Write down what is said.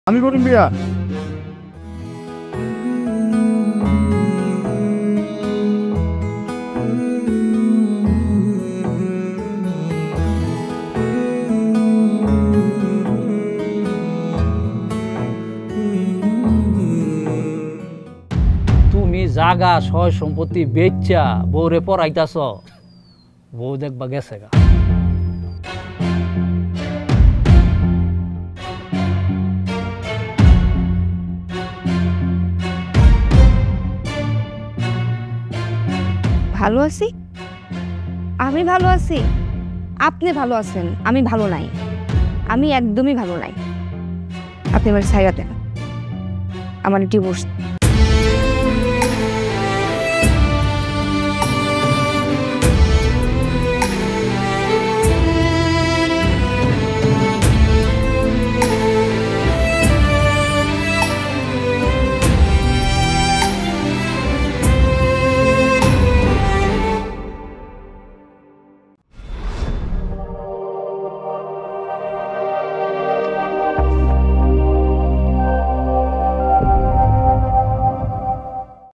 আমি বলুন বিয়া তুমি জাগা সয় সম্পত্তি বেচা বউরে পড়াইতাছ, বউ দেখবা গেছে গা। ভালো আছি, আমি ভালো আছি, আপনি ভালো আছেন, আমি ভালো নাই, আমি একদমই ভালো নাই। আপনি আমার ছাইরা দেন, আমার ডিভোর্স।